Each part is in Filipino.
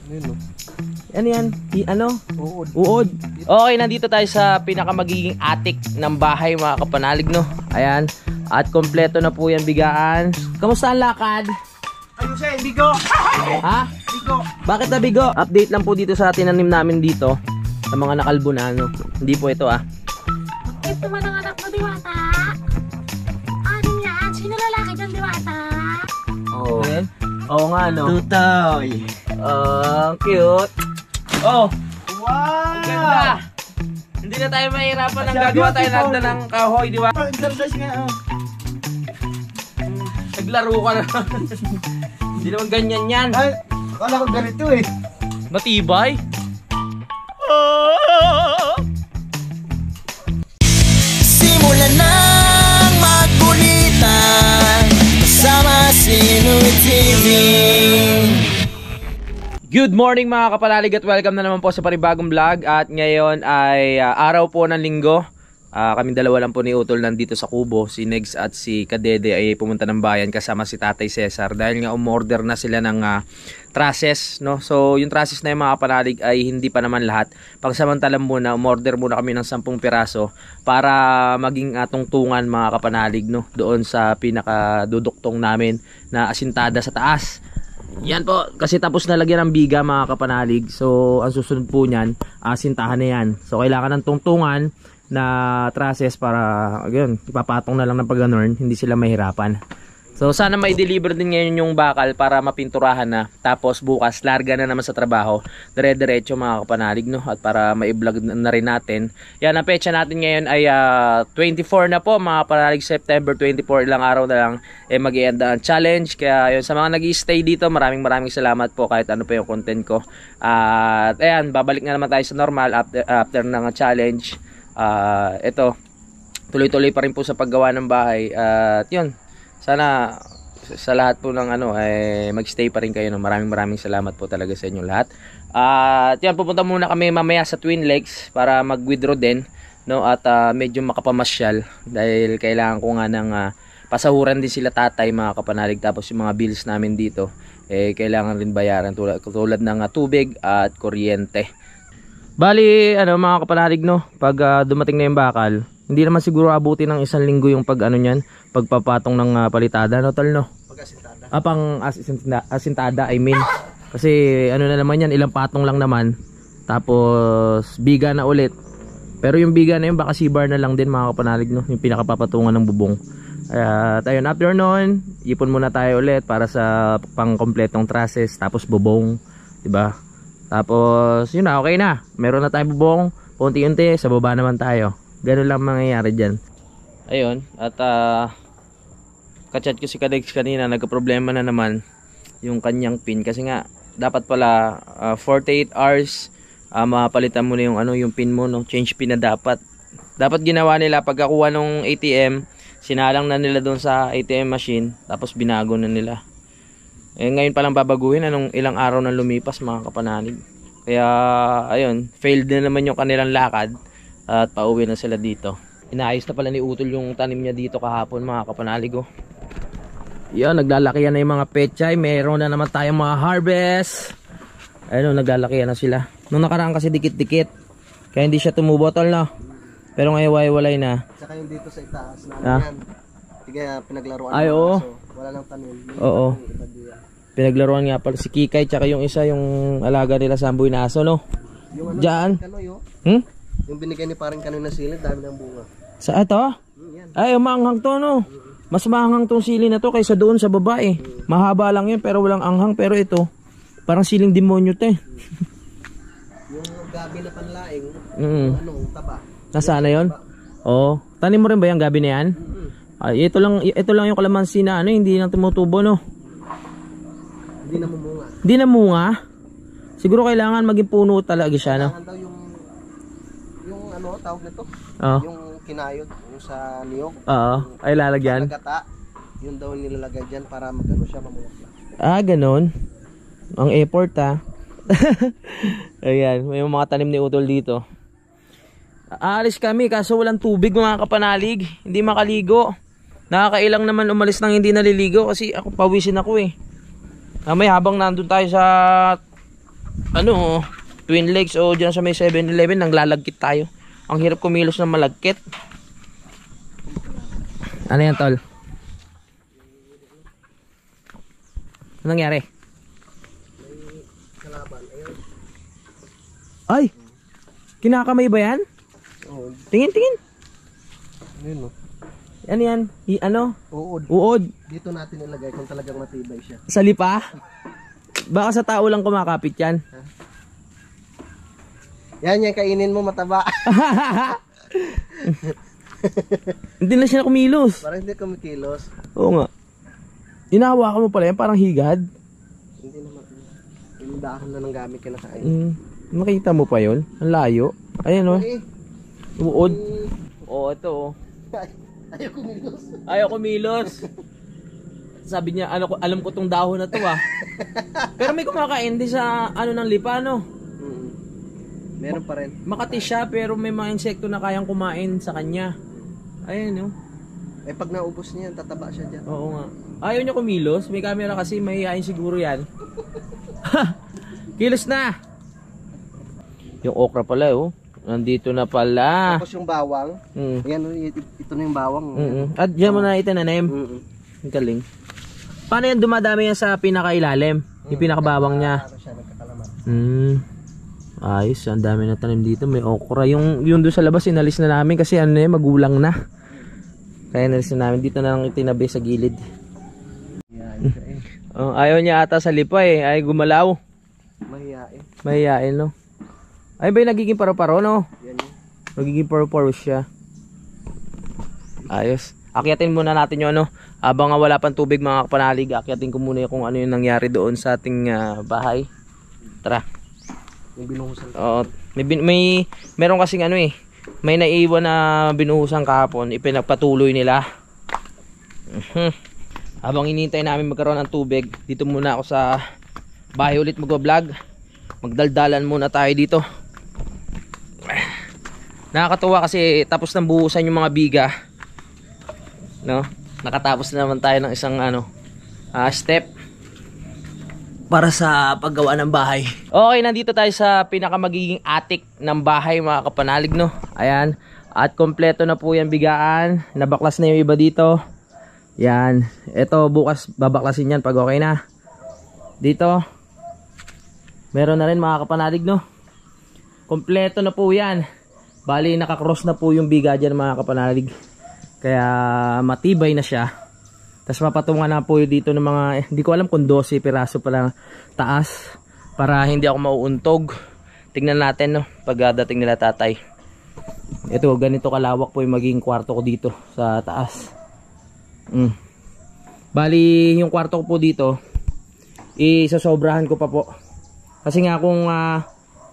Ano yan? Ano? Uod. Uod. Okay, nandito tayo sa pinakamagiging attic ng bahay mga kapanalig, no? Ayan. At kompleto na po yan bigaan. Kamusta ang lakad? Ayun siya, bigo. Ha? Bigo. Bakit na bigo? Update lang po dito sa tinanim namin dito. Sa mga nakalbo na, no? Hindi po ito, ah. Ito man ang anak mo, Diwata. Ano yan? Sino lalaki dyan, Diwata? Oo. Oh. Oo nga, no? Tutoy. Cute. Oh, Wow! ang ganda. Hindi na tayo mahirapan ng gagawa tayo lahat na ng kahoy, di ba? Exercise nga. Naglaro ka na. Hindi naman ganyan yan. Ay, akala ko ganito eh. Matibay. Simulan ng magkulitan kasama si Nuit TV. Good morning mga kapanalig at welcome na naman po sa panibagong vlog. At ngayon ay araw po ng linggo. Kaming dalawa lang po ni Utol nandito sa Kubo. Si Negs at si Kadede ay pumunta ng bayan kasama si Tatay Cesar. Dahil nga umorder na sila ng trusses, no? So yung trusses na yung mga kapanalig ay hindi pa naman lahat. Pagsamantalang muna, umorder muna kami ng 10 piraso para maging tungtungan mga kapanalig, no? Doon sa pinakaduduktong namin na asintada sa taas. Yan po, kasi tapos na lagyan ng biga mga kapanalig. So ang susunod po niyan, sintahan na yan. So kailangan ng tungtungan na trusses para again, ipapatong na lang ng pag-ganorn, hindi sila mahirapan. So sana may deliver din ngayon yung bakal para mapinturahan na. Tapos bukas larga na naman sa trabaho. Dire-diretso mga kapanalig, no? At para mai-vlog na rin natin. Yan, ang petsa natin ngayon ay 24 na po mga kapanalig. September 24, ilang araw na lang mag-i-end ang challenge. Kaya yun, sa mga nag-i-stay dito, maraming salamat po kahit ano pa yung content ko. At ayan, babalik na naman tayo sa normal after ng challenge. Ito, tuloy-tuloy pa rin po sa paggawa ng bahay. At yun, sana sa lahat po ng mag-stay pa rin kayo, no? Maraming salamat po talaga sa inyo lahat. At yan, pupunta muna kami mamaya sa Twin Lakes para mag-withdraw din, no? At medyo makapamasyal dahil kailangan ko nga ng pasahuran din sila tatay mga kapanalig. Tapos yung mga bills namin dito kailangan rin bayaran tulad ng tubig at kuryente. Bali, mga kapanalig, no? Pag dumating na yung bakal, hindi naman siguro abuti ng 1 linggo yung niyan, pagpapatong ng palitada, no, tol, no? Pag-asintada. Pang asintada, I mean. Kasi na naman yan, ilang patong lang naman. Tapos biga na ulit. Pero yung biga na yun, baka C-bar na lang din mga kapanalig, no? Yung pinakapapatungan ng bubong. At ayun, after noon, ipon muna tayo ulit para sa pang-kompletong trusses, tapos bubong, diba? Tapos yun na, okay na. Meron na tayong bubong, unti-unti, sa baba naman tayo. Ganun lang mangyayari dyan. Ayun, at kachat ko si Kadex kanina, nagka-problema na naman yung kanyang pin. Kasi nga, dapat pala 48 hours mapalitan mo na yung pin mo, no? Change pin na dapat. Dapat ginawa nila pagkakuha ng ATM, sinalang na nila doon sa ATM machine, tapos binago na nila. Ngayon palang babaguhin, ilang araw na lumipas mga kapanalig. Kaya ayun, failed na naman yung kanilang lakad at pauwi na sila dito. Inaayos na pala ni Utol yung tanim niya dito kahapon mga kapanalig, oh. Yan, naglalakihan na yung mga pechay. Meron na naman tayong mga harvest. Ayun, naglalakihan na sila. Nung nakaraan kasi dikit-dikit, kaya hindi siya tumubo, tol, no? Pero ngayon walay na. Saka yung dito sa itaas na yan. Kaya pinaglaruan. Ay, oo. Wala lang tanim. Oo. Pinaglaruan nga pala si Kikay tsaka yung isa, yung alaga nila sa amboy na aso, no? Yung Diyan. Yung binigay ni parang kanina silid, dami ng bunga. Sa ito? Yan. Ay, maanghang to, no? Mas maanghang tong sili na to kaysa doon sa babae. Mahaba lang yun pero walang anghang. Pero ito, parang siling demonyo to, Yung gabi na panlaing, taba. Nasaan na yun? Oo. Tanim mo rin ba yung gabi na yan? Ay, ito lang yung kalamansi na hindi nang tumutubo, no? Hindi na mumunga. Hindi na munga? Siguro kailangan maging puno talaga siya, no? Kailangan daw yung tawag nito? Oo. Yung kinayod, yung sa niyog. Oo. Ay, lalagyan? Gata, yun daw nilalagay dyan para siya mamulak. Ganun. Ang effort, Ayan, may mga tanim ni Utol dito. Aalis kami kaso walang tubig mga kapanalig. Hindi makaligo. Nakakailang naman umalis nang hindi naliligo kasi pawisin ako, May habang nandun tayo sa ano, Twin Lakes o dyan sa may 7-Eleven, nang lalagkit tayo. Ang hirap kumilos ng malagkit. Ano yan, tol? Anong nangyari? Ay! Kinakamay ba yan? Oo. Tingin, tingin. Ayun, no? Ano yan? Ano? Uod. Uod. Dito natin ilagay kung talagang matibay siya. Sa lipa? Baka sa tao lang kumakapit yan. Yan, yan kainin mo mataba. Hindi na siya kumilos. Parang hindi kumikilos. Oo nga. Inahawakan mo pala yan, parang higad. Hindi naman. Yung dahon na ng gamit kinakain. Makita mo pa yun? Ang layo. Ayan o. Eh, Uod. Oo, ito o. ayaw kumilos. Ayaw kumilos. Sabi niya, alam ko tong dahon na to ah. Pero may kumakain din sa ano ng lipa, no? Meron pa rin. Makati siya pero may mga insekto na kayang kumain sa kanya. Ayan o. Eh pag naubos niya, tataba siya dyan. Oo nga. Ayaw niya kumilos. May camera kasi, mahihain siguro yan. Kilos na! Yung okra pala oh. Nandito na pala. Tapos yung bawang. Ayan, ito na yung bawang. At dyan mo na itananim. Ang galing. Paano yan dumadami yan sa pinakailalim? Yung pinakabawang niya. Ano siya, nagkakalaman. Ayos, ang dami na tanim dito. May okra. Yung doon sa labas, inalis na namin kasi ano eh, magulang na. Kaya inalis na namin. Dito na lang itinabi sa gilid. Ayaw niya ata sa lipa eh. Ay gumalaw. Mahihain. Mahihain no. Ay ba yung nagiging paro-paro no? Yan yun. Nagiging paro-paro siya. Ayos. Akyatin muna natin yung ano. Habang wala pang tubig mga kapanalig, akyatin ko muna kung ano yung nangyari doon sa ating bahay. Tara. Yung binuhusan. Oo. Meron kasing ano eh. May naiwan na binuhusan kahapon. Ipinagpatuloy nila. Habang inintay namin magkaroon ng tubig, dito muna ako sa bahay ulit mag-vlog. Magdaldalan muna tayo dito. Nakakatuwa kasi tapos ng buhusan yung mga biga. No? Nakatapos na naman tayo ng isang step para sa paggawa ng bahay. Okay, nandito tayo sa pinakamagiging attic ng bahay mga kapanalig no. Ayan. At kompleto na po yung bigaan. Nabaklas na yung iba dito. Yan. Ito bukas babaklasin yan pag okay na. Dito. Meron na rin mga kapanalig no. Kompleto na po yan. Bali nakakross na po yung biga dyan mga kapanalig. Kaya matibay na siya. Tapos mapatungan na po yung dito ng mga, hindi ko alam kung 12 piraso pa lang taas. Para hindi ako mauuntog. Tingnan natin no, pag dating nila tatay. Ito, ganito kalawak po yung magiging kwarto ko dito sa taas. Bali, yung kwarto ko po dito, isasobrahan ko pa po. Kasi nga kung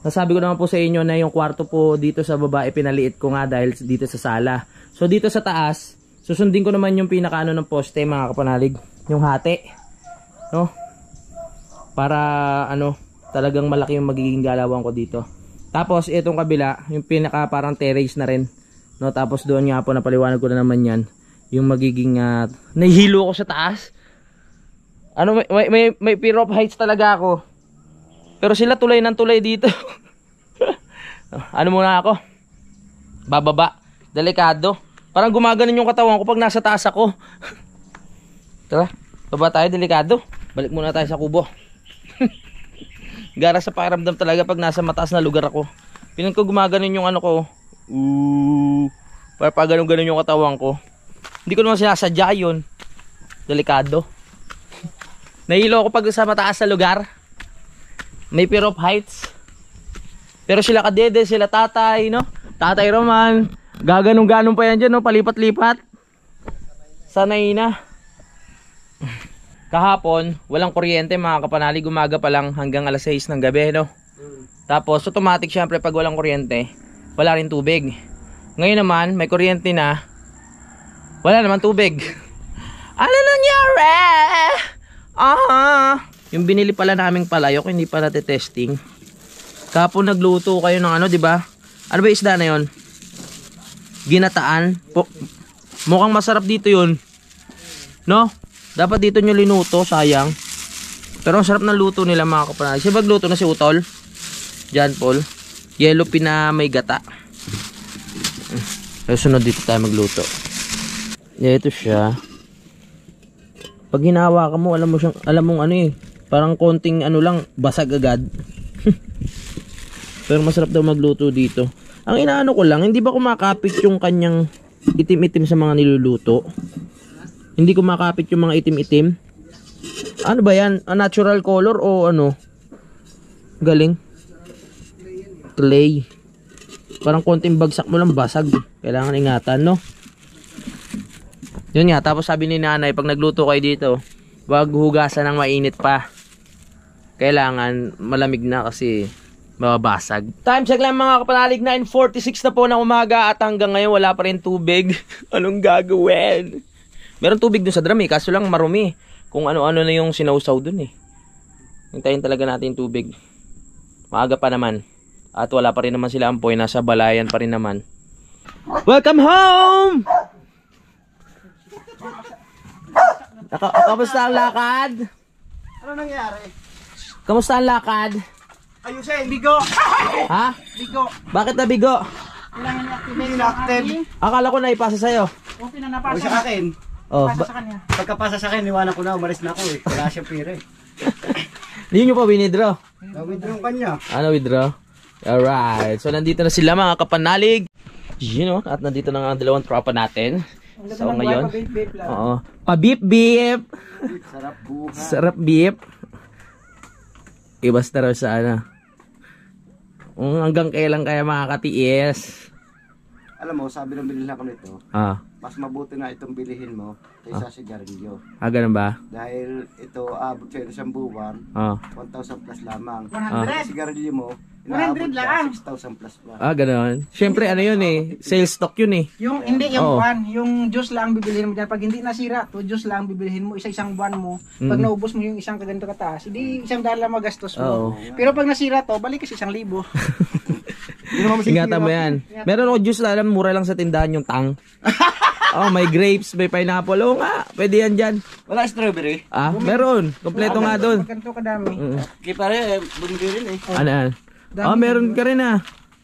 nasabi ko naman po sa inyo na yung kwarto po dito sa baba pinaliit ko nga dahil dito sa sala. So dito sa taas, susundin ko naman yung pinakaano ng poste mga kapanalig, yung hati. No? Para talagang malaki yung magiging galawan ko dito. Tapos itong kabila, yung pinaka parang terrace na rin. No, tapos doon nga po napaliwanag ko na naman 'yan, yung magiging nahihilo ko sa taas. May fear of heights talaga ako. Pero sila tulay ng tulay dito. Ano muna ako? Bababa. Delikado. Parang gumaganon yung katawan ko pag nasa taas ako. Tara, baba tayo, delikado. Balik muna tayo sa kubo. Gara sa pakiramdam talaga pag nasa mataas na lugar ako. Pinan ko gumaganon yung ano ko. Para pag ganon yung katawan ko. Hindi ko naman sinasadya yun. Delikado. Nahilo ako pag sa mataas na lugar. May fear of heights. Pero sila kadede, sila tatay, no? Tatay Roman. Gaganong-ganong pa yan dyan, no? Palipat-lipat. Sanay na. Kahapon, walang kuryente mga kapanalig. Umaga pa lang hanggang alas 6 ng gabi, no? Tapos, automatic syempre pag walang kuryente, wala rin tubig. Ngayon naman, may kuryente na, wala naman tubig. Ano nangyari? Yung binili pala naming palayok, hindi pa natetesting. Kahapon nagluto kayo ng ano, di ba? Ano ba isda na yon? Ginataan. Mukhang masarap dito yun. No? Dapat dito nyo linuto, sayang. Pero ang sarap ng luto nila mga kapanalig. Siya bagluto na si Utol? John Paul. Yellow pin na may gata. Sunod dito tayo magluto. Ito siya. Pag hinahawakan mo, alam mong ano eh, parang konting ano lang, basag agad. Pero masarap daw magluto dito. Ang inaano ko lang, hindi ba kumakapit yung kanyang itim-itim sa mga niluluto? Hindi kumakapit yung mga itim-itim? Ano ba yan? A natural color o ano? Galing. Clay. Parang konting bagsak mo lang basag. Kailangan ingatan, no? Yun nga, tapos sabi ni nanay, pag nagluto kayo dito, wag hugasan ng mainit pa. Kailangan malamig na kasi mababasag. Time check lang mga kapanalig, 9:46 na po ng umaga at hanggang ngayon wala pa rin tubig. Anong gagawin? Meron tubig dun sa drum eh, kaso lang marumi. Kung ano-ano na yung sinausaw dun eh. Hintayin talaga natin tubig. Maaga pa naman. At wala pa rin naman sila ampoy, nasa balayan pa rin naman. Welcome home! Kamusta ang lakad? Ano nangyari? Kamusta ang lakad? Ayusin, bigo! Ha? Bigo! Bakit na bigo? Kailangan i-activate Inactive. Akala ko na ipasa sa'yo. O O pinanapasa sa akin. Oh, sa kanya. Pagkapasa sa akin, iwanan ko na, umalis na ako eh. Wala siya pira eh. hindi nyo pa winidraw. Gawin yung kanya. Ano withdraw? Alright. So nandito na sila mga kapanalig. You know, at nandito na nga ang dalawang tropa natin. So ngayon. Oo. Pa-beep-beep. Sarap buhay. Sarap beep. Ibas na raw sa ano. Hanggang kailan kaya makakatiis? Alam mo, sabi ng bilhin ako nito, mas mabuti na itong bilihin mo kaysa sigarilyo. Ganun ba? Dahil ito, abot sa isang buwan, 1,000 plus lamang. 100. Sigarilyo mo, 100 inaabot lang. ka 6,000 plus pa. Ganun. Siyempre ano yun eh. Sales stock yun eh. Yung hindi yung Oo. buwan, yung juice lang bibilihin mo diyan. Pag hindi nasira, to juice lang bibilihin mo isang buwan mo. Pag naubos mo yung isang kaganto kataas, hindi $100 lang magastos Oo. mo. Pero pag nasira to, balik kasi 1,000. Ingatan mo yan. Meron ako juice na alam, mura lang sa tindahan yung tang. May grapes, may pineapple. Oo nga, pwede yan dyan. Wala strawberry. Meron. Kompleto nga doon. Ganito kadami. Kaya pare, bumili rin eh. Ano yan? Meron ka rin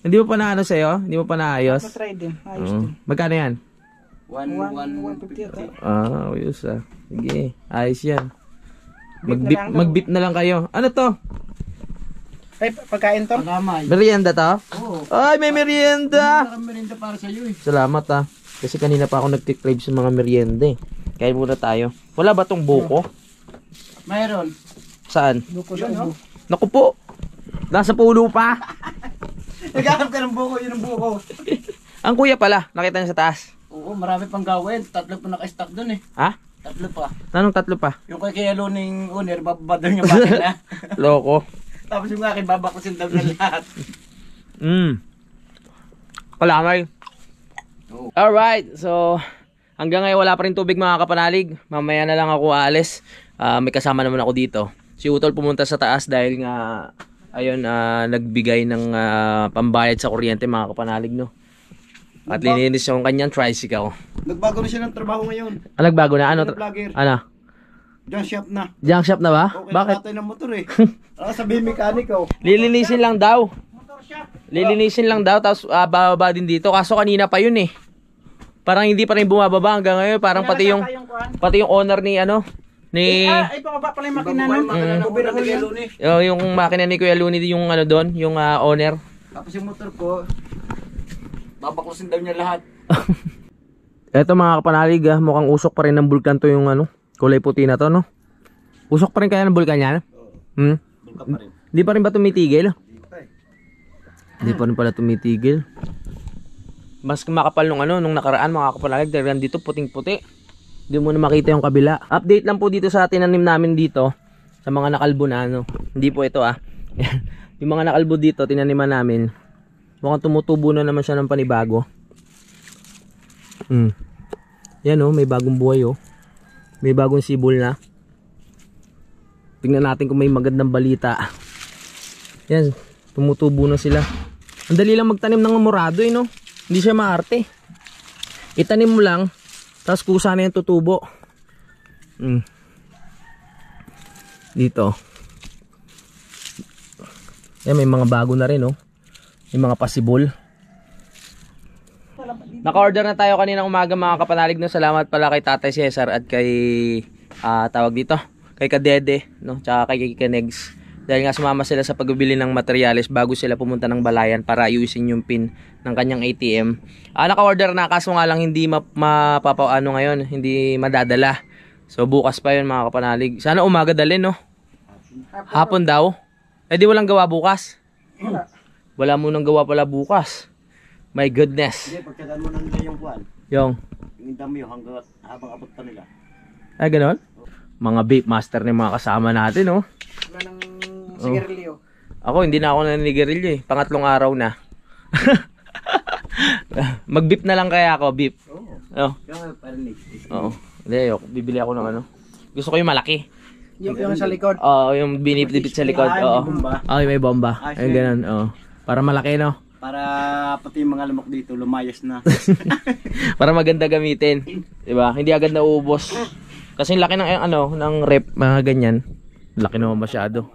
Hindi mo pa na ano sa'yo? Hindi mo pa naayos? Try din. Ayos din. Magkano yan? 150. Ayos Sige, ayos yan. Mag-beep na lang kayo. Ano to? Ay, pagkain to? Pagamay. Merienda to? Oo. Ay, may merienda! Merienda para sa iyo eh. Salamat Kasi kanina pa ako nagtikrave sa mga merienda eh. Kain muna tayo. Wala ba tong buko? Mayroon. Saan? Buko sa ubo. Naku po! Nasa pulo pa! Naghanap ka ng buko, yun ang buko. Ang kuya pala, nakita niya sa taas. Oo, marami pang gawin. 3 pa naka-stock dun eh. Ha? 3 pa. Anong 3 pa? Yung kay Kaya Luning owner, bababa daw niya bakit na. Loko. Tapos yung akin, babakusin daw na lahat. Kalamay. Oo. Alright, so hanggang ngayon wala pa rin tubig mga kapanalig. Mamaya na lang ako aalis. May kasama naman ako dito. Si Utol pumunta sa taas dahil nga ayun, nagbigay ng pambayad sa kuryente mga kapanalig, no. At lininis yung kanyang tricycle. Nagbago na siya ng trabaho ngayon. Nagbago na? Ano? Vlogger. Ano? Junk shop na. Junk shop na ba? Okay, Bakit? natay ng motor eh. Sabihin mekaniko. Lilinisin lang daw. Lilinisin lang daw, tapos bababa din dito. Kaso kanina pa yun eh. Parang hindi pa rin bumababa hanggang ngayon. Parang pati yung owner ni ano, ni Ay, pababa pala yung makina nun. yung makina ni Kuya Luni, yung ano doon, yung owner. Tapos yung motor ko, babakusin daw niya lahat. Eto mga kapanalig, mukhang usok pa rin ng bulkan to yung ano, kulay puti na to, no? Usok pa rin kaya ng bulkan yan? Bulka pa rin. Hindi pa rin ba tumitigil? Hindi pa rin pala tumitigil. Mas makapal nung ano, nung nakaraan mga kapanalig, dahil dito puting-puti. Hindi mo na makita yung kabila. Update lang po dito sa tinanim namin dito, sa mga nakalbo na ano. Hindi po ito yung mga nakalbo dito, tinaniman namin. Mukhang tumutubo na naman siya ng panibago. Yan may bagong buhay May bagong sibol na. Tingnan natin kung may magandang balita. Yan, tumutubo na sila. Ang dali lang magtanim ng morado no? Hindi siya maarte. Itanim mo lang, tapos kusa na yung tutubo. Dito. Yan, may mga bago na rin, oh. May mga pasibol. Naka-order na tayo kaninang umaga mga kapanalig, no. Salamat pala kay Tatay Cesar at kay tawag dito, kay Kadede, no, tsaka kay Negs. Dahil nga sumama sila sa pagbibili ng materyales bago sila pumunta ng Balayan para ayusin yung pin ng kanyang ATM. Naka-order na, kaso nga lang hindi mapapaano ngayon, hindi madadala. So bukas pa yun mga kapanalig. Sana umaga dalhin, no. Hapon daw. Eh di walang gawa bukas. Wala mo nang gawa pala bukas. My goodness. Hindi, pagkadaan mo na nila yung kuwan. Yung Yung habang abot pa nila. ay ganon. Mga vape master ni mga kasama natin, oh. Wala nang sigarilyo. Ako hindi na ako naninigarilyo eh. Pangatlong araw na. Mag-beep na lang kaya ako, beep. Oo. Kaya parang next. Oo. Hindi, ayoko. Bibili ako ng ano. Gusto ko yung malaki. Yung sa likod. Oo, yung binipdipit sa likod. Oo. Ay, may bomba. Ay, ganun. Oo. Para malaki, no? Para pati yung mga lamok dito lumayas na. Para maganda gamitin. 'Di ba? Hindi agad nauubos. Kasi laki ng ng rep, mga ganyan. Laki naman masyado.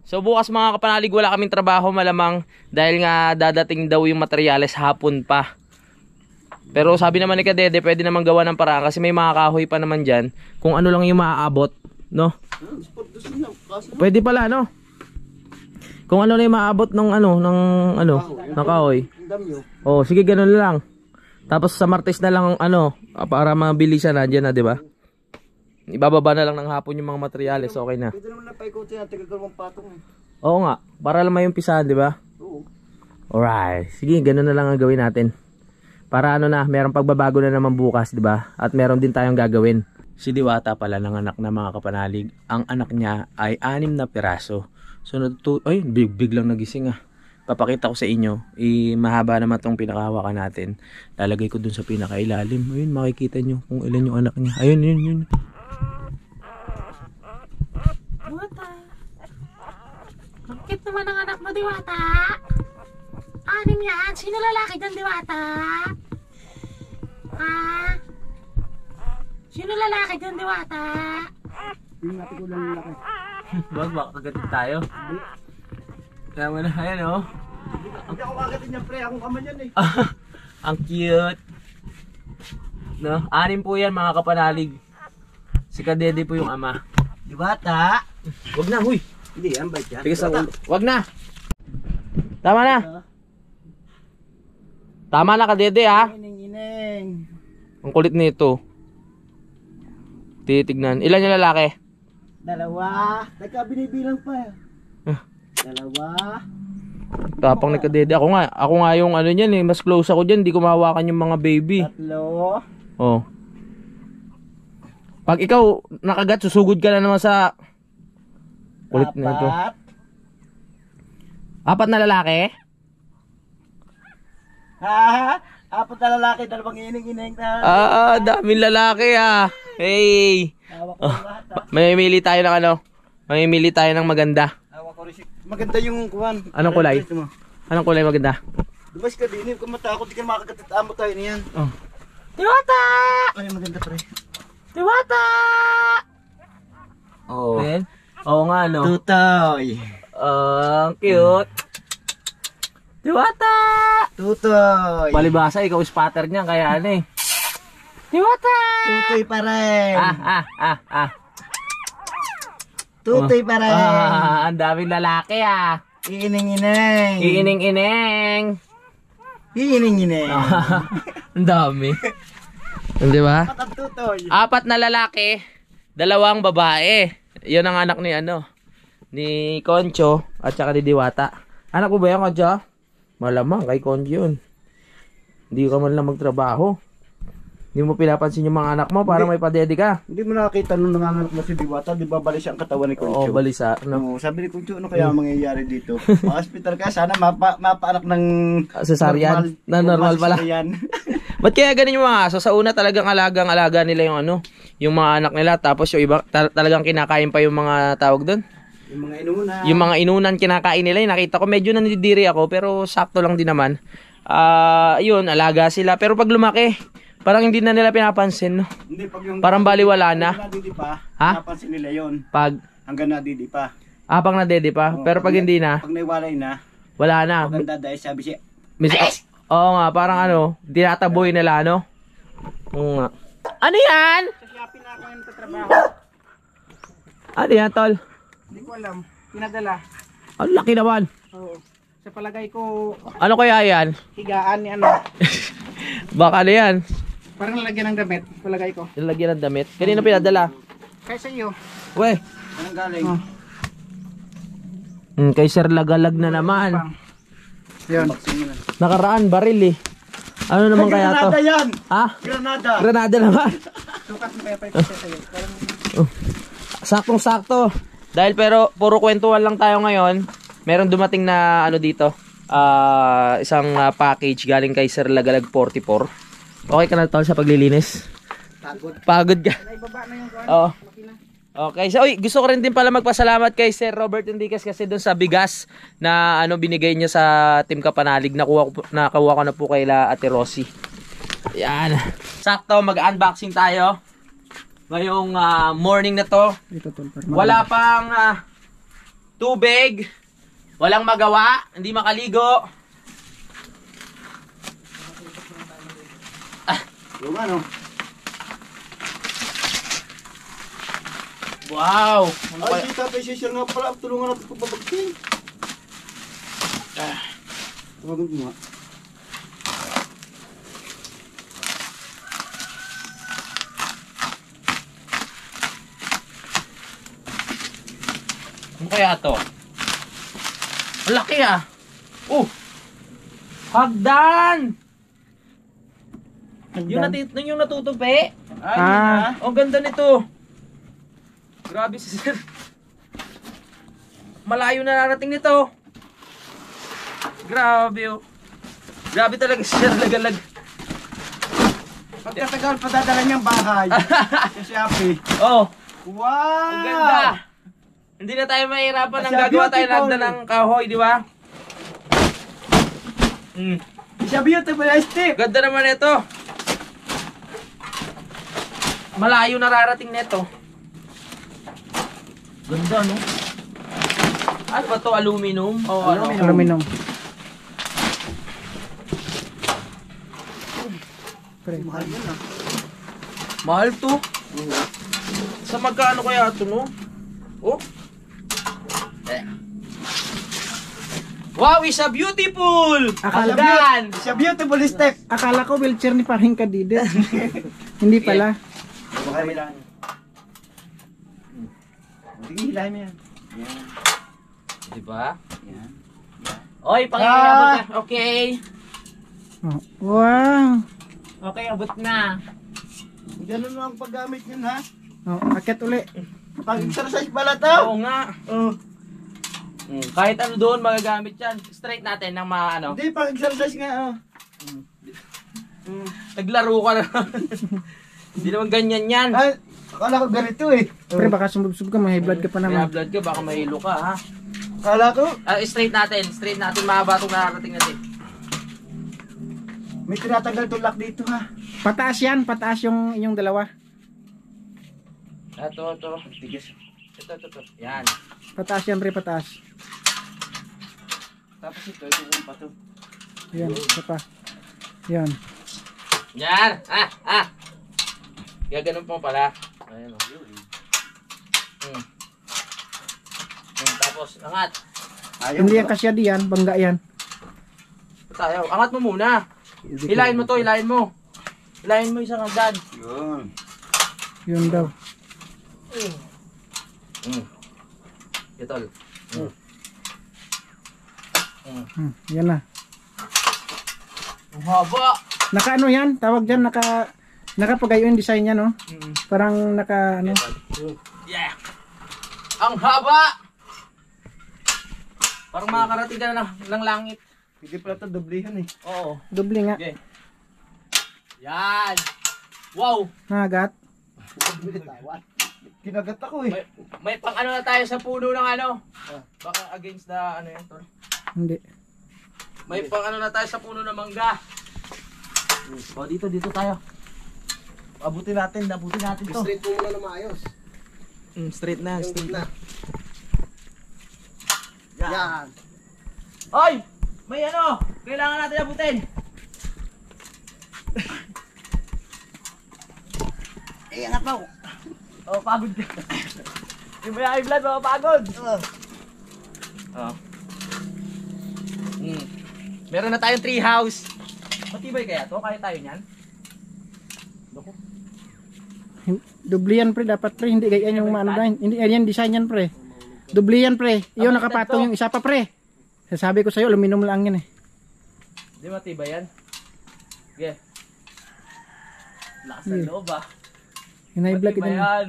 So bukas mga kapanalig, wala kaming trabaho malamang dahil nga dadating daw yung materyales hapon pa. Pero sabi naman ni Kadede, pwede naman gawa ng paraan kasi may mga kahoy pa naman diyan. Kung ano lang yung maaabot, no? Pwede pala, no? Kung ano na yung maabot ng ng kahoy. Oh, sige, ganoon lang. Tapos sa Martes na lang para mabilisan na diyan na, 'di ba? Ibababa na lang ng hapon yung mga materyales, okay na. Pwede naman na paikutin natin gagawang patong. Oo nga, para lang may umpisahan, 'di ba? Oo. Alright. Sige, ganoon na lang ang gawin natin. Para merong pagbabago na naman bukas, 'di ba? At meron din tayong gagawin. Si Diwata pala ng anak na mga kapanalig. Ang anak niya ay 6 na piraso. So ay, biglang nagising ah. Papakita ko sa inyo, mahaba naman tong pinakahawakan natin. Lalagay ko dun sa pinakailalim. Ayun, makikita nyo kung ilan yung anak niya. Ayun, yun. Diwata. Ang cute naman ang anak mo, Diwata. Anim yan. Sino lalaki dyan, Diwata? Ha? Sino lalaki dyan, Diwata? Yung natin ko lang lalaki. Wag, baka kagatin tayo. Kaya mo na, ayan oh. Hindi ako kagatin niya, pre. Akong kaman yan eh. Ang cute. No? 6 po yan mga kapanalig. Si Kadede po yung ama. Diwata. Wag na, huy. Hindi, ang bait yan. Sige sa ulo. Wag na. Tama na. Tama na, Kadede ha. Ineng. Ang kulit nito. Titignan. Ilan yung lalaki? 2. Teka, binibilang pa. 2. Tapang ni Kadede. Ako nga yung niyan eh. Mas close ako dyan. Di ko mahawakan yung mga baby. 3. Oh. Pag ikaw nakagat, susugod ka na naman sa kulit na ito. 4 na lalaki? Ha? 4 na lalaki, 2 ineng na. Daming lalaki ah. Hey. Hawak ko lahat ha. Mamimili tayo ng Mamimili tayo ng maganda. Hawak ko rin. Maganda yung kuwan. Anong kulay? Anong kulay maganda? Dubas ka din, kung matakot, di ka makakagat. Amo tayo niyan. Oh. Diwata! Ay, maganda pre. Diwata! Oh. Oo nga no. Tutoy. Cute. Diwata! Tutoy. Palibasa, ikaw spotter niya kaya eh. Diwata! Tutoy pa rin. Tutoy pa rin. Ang daming lalaki ah. Iining-ineng. Iining-ineng. Iining-ineng. Ang dami. Di ba? Patang tutoy. 4 na lalaki, 2 babae. 'Yon ang anak ni Concho at saka ni Diwata. Anak ko ba 'yan, Concho? Malamang kay Concho 'yun. Hindi ka man lang magtrabaho. Hindi mo pinapansin yung mga anak mo para may padede ka. Hindi mo nakakita nung nanganganak na si Diwata, di ba balis ang katawan ni Concho? Oo, balisa. No? Sabi ni Concho, ano kaya mangyayari dito? Ma-hospital ka, sana mapaanak ng cesarean. Normal pala. Ba't kaya ganun yung mga aso? Sa una talagang alaga nila yung yung mga anak nila, tapos yung iba talagang kinakain pa yung mga tawag doon. Yung mga inunan. Yung mga inunan kinakain nila, yung nakita ko medyo nanidiri ako pero sakto lang din naman. Yun, alaga sila pero pag lumaki, parang hindi na nila pinapansin, no? Hindi, pag yung parang baliwala na. Hanggang nadidi pa, Ha? napansin nila yun. Pag Hanggang nadidi pa. Pag nadede pa. Oo, Pero pag hindi na, Pag naiwalay na, wala na. maganda dahil sabi siya, Oo nga, parang ano, tinataboy nila, no? Oo nga. Ano yan? Sa Shopee na ako yung nagtatrabaho. Ano yan, tol? Hindi ko alam. Pinadala. Ang laki naman. Oo. Sa palagay ko, Ano kaya yan? higaan ni ano. Baka ano yan? Parang lalagyan ng damit. Palagay ko. Nilagyan ng damit. Kanina pinadala. Kaya sa iyo. Weh. anong galing? Oh. Kay Sir Lagalag na naman. Pang. Yun. Baksin mo na. Nakaraan, baril eh. Ano naman kaya to? Granada yan! Ha? Granada! Granada naman. Sukat mo kaya pa ito sa iyo. Parang Saktong-sakto. Dahil pero puro kwentuhan lang tayo ngayon. Meron dumating na ano dito. Isang package galing kay Sir Lagalag 44. Okay ka na tol sa paglilinis? Pagod ka. naibaba na yung kuhan. Oo. Makina. Okay. So, gusto ko rin din pala magpasalamat kay Sir Robert Enriquez kasi doon sa bigas na ano binigay niya sa Team Kapanalig. Nakuha ko na po kay Ate Rosie. Yan. Sakto, mag-unboxing tayo. Ngayong morning na to. Dito tol. Wala pang tubig. Walang magawa. Hindi makaligo. Yung ano? Wow. Ay, si Tatay Cesar nga pala, tulungan natin pagpapagsin. Tawagan mo nga. Ano kaya to? Ang laki ah. Hagdan! Yung natutupi. Ang ganda nito. Grabe si Sir. Malayo na narating nito. Grabe oh. Grabe talaga si Sir Lagalag. Pagkatagal pa dadala niyang bahay. Sa Shopee. Oh, Wow! ang ganda. Hindi na tayo mahirapan ng Siya gagawa tayo beautiful. ng kahoy, di ba? Siya beautiful stick. Ganda naman ito. Malayo nararating nito. Ganda, no? Ano ba to? Aluminum? O ano? Aluminum. Mahal yun ah. Mahal to. Sa magkano kaya ito, no? Oh. Eh. Wow, is a beautiful! Hagdan! Siya beautiful stick. Akala ko wheelchair ni paring kadide. Hindi pala. Baka hilahin. Sige, hilahin mo yan. Yan. Diba? Yan. Oy, pakikabot na. Okay. Oh. Wow. Okay, abot na. Ganun lang ang paggamit yun ha. Oh, akit uli. Pag-exercise pala to. Oo nga. Oh. Kahit ano doon magagamit yan. Straight natin ng mga ano. Hindi, pag-exercise nga oh. Naglaro ka na. Hindi naman ganyan yan. Ay, akala ko ganito eh. Pre, baka sumubsub ka, may blood ka pa May naman. blood ka, baka mahilo ka ha. Akala ko, Straight natin mahaba itong nakarating natin. may tinatanggal tulak dito ha. Pataas yan, pataas yung inyong dalawa. Ito. Ito. Yan. Pataas yan, pre, pataas. Tapos ito pa to. Yan, isa pa. Yan. Yan. Gaganon po pala. Ayan o. Tapos, angat. Ayaw Hindi mo yan kasya diyan, bangga yan. Tayo. Angat mo muna. Hilahin mo to, hilahin mo. Hilahin mo isang hagdan. Yun. Yun daw. Itol. Yan na. Ang haba. Naka ano yan, tawag dyan, nakapagayo yung design niya, no? Parang naka ano. Yeah. Ang haba. Parang makakarating ka na ng langit. Hindi pala ito doblihan eh. Oo. Doble nga. Okay. Yan. Wow. Nagat. Kinagat ako eh. May pang ano na tayo sa puno ng ano. Baka against the ano yan, tol. Hindi. May pang ano na tayo sa puno ng mangga. O dito tayo. Abutin natin to. Straight mo muna na maayos. Straight na, Yung gitna. Yan. Oy! May ano! Kailangan natin abutin! Angat mo. Oh, pagod ka. Yung may high blood, pagod. Oh. Meron na tayong tree house. Matibay kaya to? Kaya tayo niyan? Loko. Dublian pre, dapat pre, hindi ganyan yung ano na, hindi yan design yan pre. Dublian pre, yun nakapatong yung isa pa pre. Sasabi ko sa'yo, aluminum lang yan eh. Hindi matibay yan. Okay. Lakas ng loob ah. Hinay-vlog Matibay din. yan.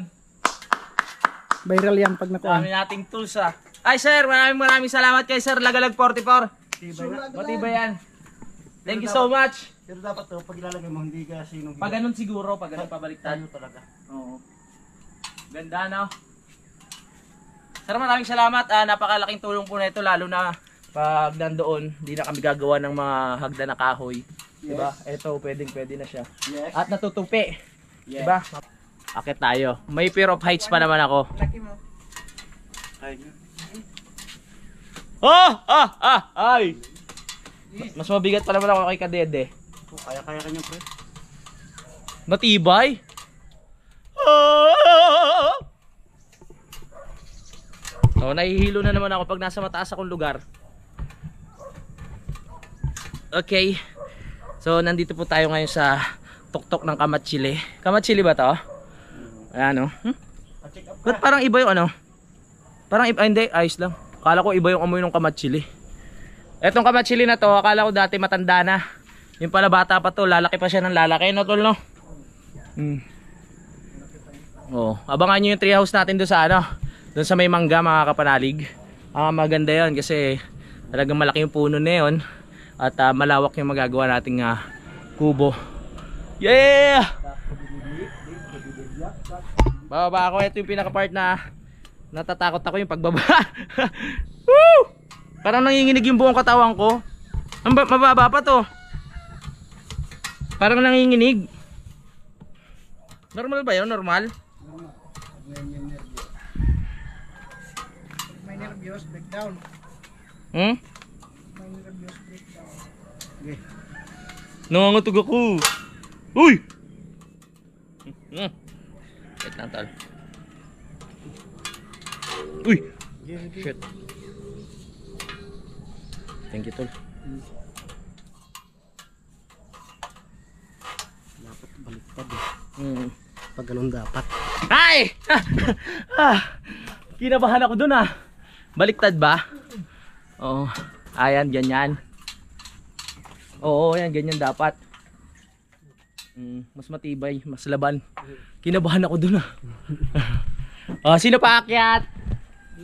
Viral yan pag nakuha. Dami nating tools ah. Ay sir, maraming salamat kay Sir Lagalag 44. Matibay yan. Thank you so much. Pero dapat to, pag ilalagay mo, hindi ka sinong Pag ganun siguro, pag ganun pabaliktad. talaga. Oo. Ganda no? Sir, maraming salamat. Napakalaking tulong po na ito, lalo na pag nandoon, hindi na kami gagawa ng mga hagdan na kahoy. Diba? Ito, pwede na siya. Yes. At natutupi. Yes. Diba? Akit tayo. May fear of heights pa naman ako. Laki mo. Ay! Mas mabigat pa naman ako kay Kadede. Kaya kanya pre. Matibay? So, nahihilo na naman ako pag nasa mataas akong lugar. Okay. So, nandito po tayo ngayon sa tuktok ng Kamatsili. Kamatsili ba to? Ayan o. Ba't parang iba yung ano? Parang iba, hindi, ayos lang. Akala ko iba yung amoy ng Kamatsili. Etong Kamatsili na to, akala ko dati matanda na. Yung pala bata pa to, lalaki pa siya ng lalaki, no tol no? Oh, abangan nyo yung treehouse natin doon sa ano, doon sa may mangga mga kapanalig. Maganda yon kasi talagang malaki yung puno na yun. At malawak yung magagawa nating kubo. Yeah! Bababa ako, ito yung pinaka part na natatakot ako yung pagbaba. Woo! Parang nanginginig yung buong katawan ko. Mababa pa to. Parang nanginginig. Normal ba yun? Normal? May nervous breakdown. Hmm? May nervous breakdown. Nangangatog ako. Uy! Wait lang tol. Uy! Shit. Thank you tol. Dapat baliktad eh. Pag ganun dapat. Ay! Kinabahan ako dun ah. Baliktad ba? Oo. Ayan, ganyan. Oo, yan, ganyan dapat. Mas matibay, mas laban. Kinabahan ako dun ah. Sino pa akyat?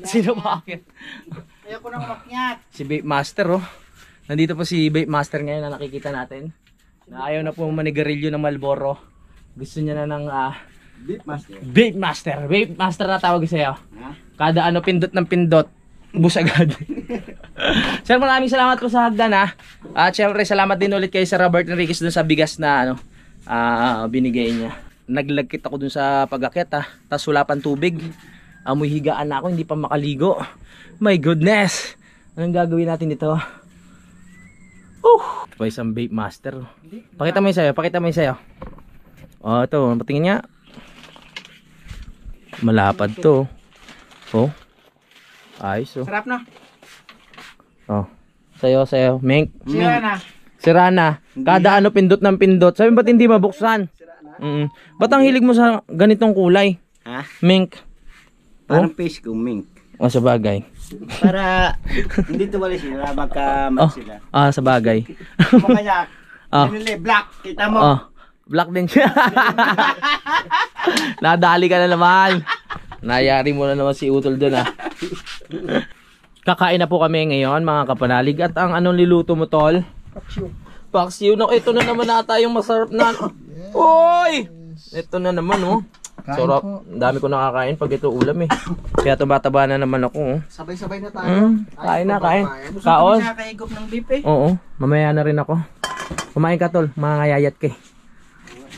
Sino pa akyat? Ayoko nang makyat. Si Vape Master oh. Nandito po si Vape Master ngayon na nakikita natin. Na ayaw na po manigarilyo ng Marlboro. Gusto niya na ng Beef master. Vape Master. Vape Master na tawag sa'yo. Kada ano pindot ng pindot, bus agad. Sir, maraming salamat po sa hagdan ha. At syempre salamat din ulit kay Sir Robert Enriquez dun sa bigas na ano binigay niya. Naglagkit ako dun sa pag-akyat ha. Tapos wala pang tubig. Amoy higaan na ako, hindi pa makaligo. My goodness. Anong gagawin natin dito? Ito pa isang Vape Master. Pakita mo yung sayo, pakita mo yung sayo. Oh, ito, patingin niya. Malapad to. Oh. Ayos oh. Sarap na. Oh. Sayo. Mink. Sira na. Sira na. Kada ano pindot ng pindot. Sabi ba't hindi mabuksan? Ba't ang hilig mo sa ganitong kulay? Ha? Mink. Parang fish ko, mink. Oh, sa bagay. Para hindi tuwali sila, magkamat sila. Sa bagay. Kumakayak. Pinili, black. Kita mo. Oh. Black din siya. Nadali ka na naman. Nayari mo na naman si Utol dun ah. Kakain na po kami ngayon mga kapanalig. At ang anong niluto mo tol? Paksiw. Paksiw. No, ito na naman ata yung masarap na. Oy! Ito na naman oh. Sarap. Dami ko nakakain pag ito ulam eh. Kaya tumataba na naman ako oh. Sabay-sabay na tayo. Kain na, kain. Gusto Kaos. ko nakakaigop ng beef eh. Oo, mamaya na rin ako. Kumain ka tol, mga ngayayat ka eh.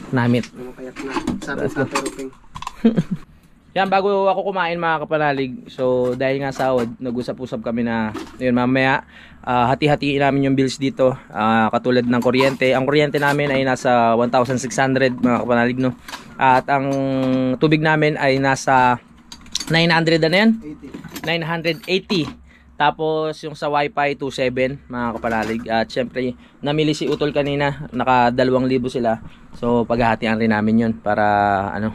Namit. Kumakayat na. Sabi sa teruping. Yan, bago ako kumain mga kapanalig, so dahil nga sahod, nag-usap-usap kami na yun, mamaya hati-hatiin namin yung bills dito, katulad ng kuryente. Ang kuryente namin ay nasa 1,600 mga kapanalig, no? At ang tubig namin ay nasa 900 na yan? 980. Tapos yung sa wifi 27 mga kapanalig. At syempre namili si Utol kanina, naka 2,000 sila. So paghahatian rin namin yun para ano,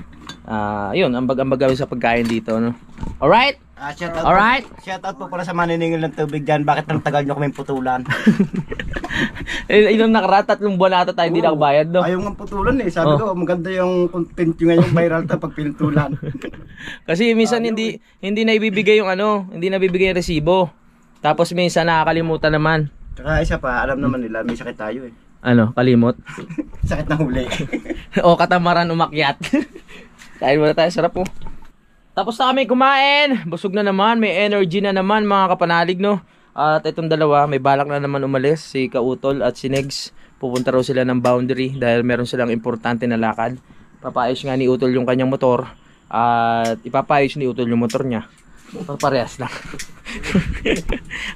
yun, ambag-ambag gawin sa pagkain dito, no? Alright? Alright? Shoutout po pala sa maniningil ng tubig dyan. Bakit ang tagal nyo kaming putulan? Ilang nakaraan, 3 buwan ata tayo hindi nakabayad, no? Ayaw nga putulan eh. Sabi ko, maganda yung content yung ngayon viral to pag pinutulan. Kasi minsan hindi na ibibigay yung ano, hindi na bibigay yung resibo. Tapos minsan nakakalimutan naman. Tsaka isa pa, alam naman nila, may sakit tayo eh. Ano, kalimot? Sakit na huli. O katamaran umakyat. Kain muna tayo, sarap po. Tapos na kami kumain. Busog na naman, may energy na naman mga kapanalig, no? At itong dalawa, may balak na naman umalis, si Kautol at si Negs. Pupunta raw sila ng boundary dahil meron silang importante na lakad. Papayos nga ni Utol yung kanyang motor at ipapayos ni Utol yung motor niya. Parehas lang.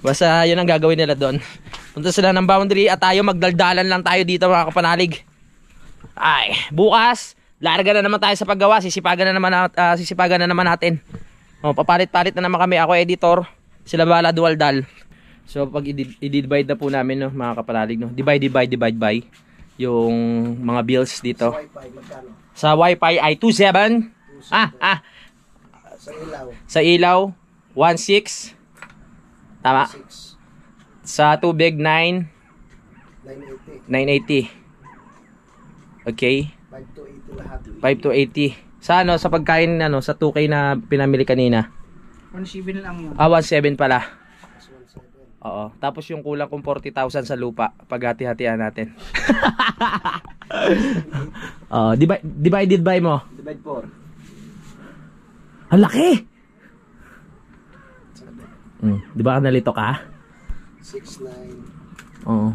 Basta yun ang gagawin nila doon. Punta sila ng boundary at tayo magdaldalan lang tayo dito mga kapanalig. Ay, bukas larga na naman tayo sa paggawa. Sisipagan na naman natin. O, papalit-palit na naman kami. Ako editor, sila bala dualdal. So pag i-divide na po namin, no, mga kapanalig, no? Divide by yung mga bills dito. Sa wifi ay 27. Sa ilaw 16. Tama. Sa tubig 980. Okay. 5 to 80. Sa ano, sa pagkain, ano, sa 2K na pinamili kanina. 1.7 lang yun. 1.7 pala. Oo. Tapos yung kulang kong 40,000 sa lupa. Paghati-hatian natin. Divided by mo. Divide 4. Ang laki! Di ba nalito ka? 6,9. Oo.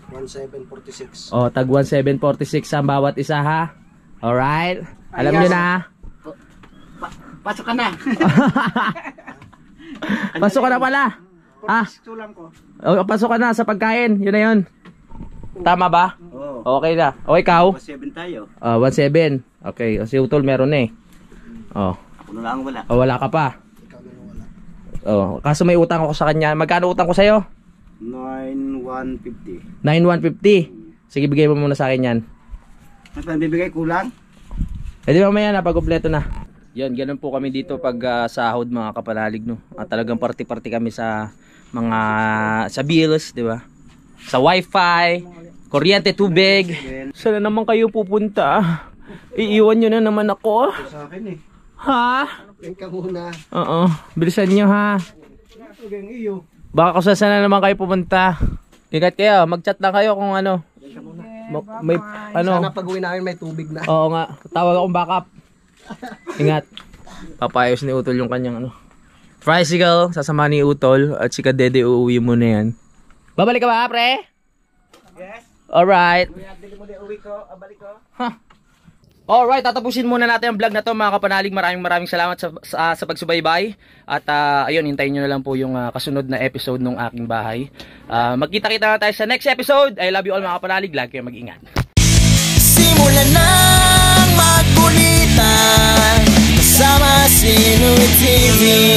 1,746. Oh, tag 1,746 ang bawat isa, ha? Alright? Alam nyo na. Pasok ka na. Pasok ka na pala. Ah, Sulam ko. pasok ka na sa pagkain. Yun na yun. Tama ba? Oo. Okay na. O ikaw? 7 tayo. 1,7. Okay. O, si Utol meron eh. Oh. Ako na lang wala. O, wala ka pa. Ikaw na wala. Oh, kaso may utang ako sa kanya. Magkano utang ko sa'yo? 9,150. 9,150. Sige, bigay mo muna sa akin yan. Mas bibigay kulang? Eh di mamaya na, pag kumpleto na. Yan, ganun po kami dito pag sahod mga kapanalig, no? At talagang party-party kami sa mga, sa bills, di ba? Sa wifi, kuryente, tubig. Saan na naman kayo pupunta? Iiwan nyo na naman ako. Sa akin eh. Ha? Ika muna. Oo, bilisan nyo ha. Huwag iyo. Baka kung saan na naman kayo pupunta. Ingat kayo, mag-chat lang kayo kung ano. May ano. Sana pag-uwi namin may tubig na. Oo nga, tawag akong backup. Ingat. Papayos ni Utol yung kanyang ano. Tricycle, sasama ni Utol at si Kadede uuwi mo na yan. Babalik ka ba, pre? Yes. Alright. Dili mo uwi ko, balik ko. Alright, tatapusin muna natin ang vlog na to mga kapanalig. Maraming salamat sa pagsubaybay. At ayun, hintayin nyo na lang po yung kasunod na episode ng aking bahay. Magkita-kita na tayo sa next episode. I love you all mga kapanalig. Lagi kayo mag-ingat. Simulan ng magkulitan kasama si Nuit TV.